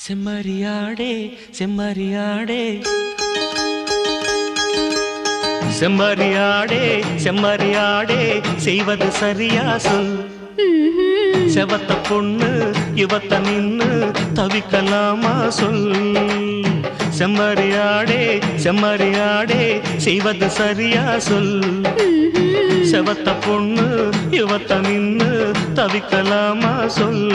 செம்மறியாடே செம்மறியாடே செம்மறியாடே செம்மறியாடே செய்வது சரியா சொல். செவத்த பொண்ணு இவத்த நின்னு தவிக்கலாமா சொல். செம்மறியாடே செம்மறியாடே செய்வது சரியா சொல். செவத்த பொண்ணு இவத்த நின்னு தவிக்கலாமா சொல்.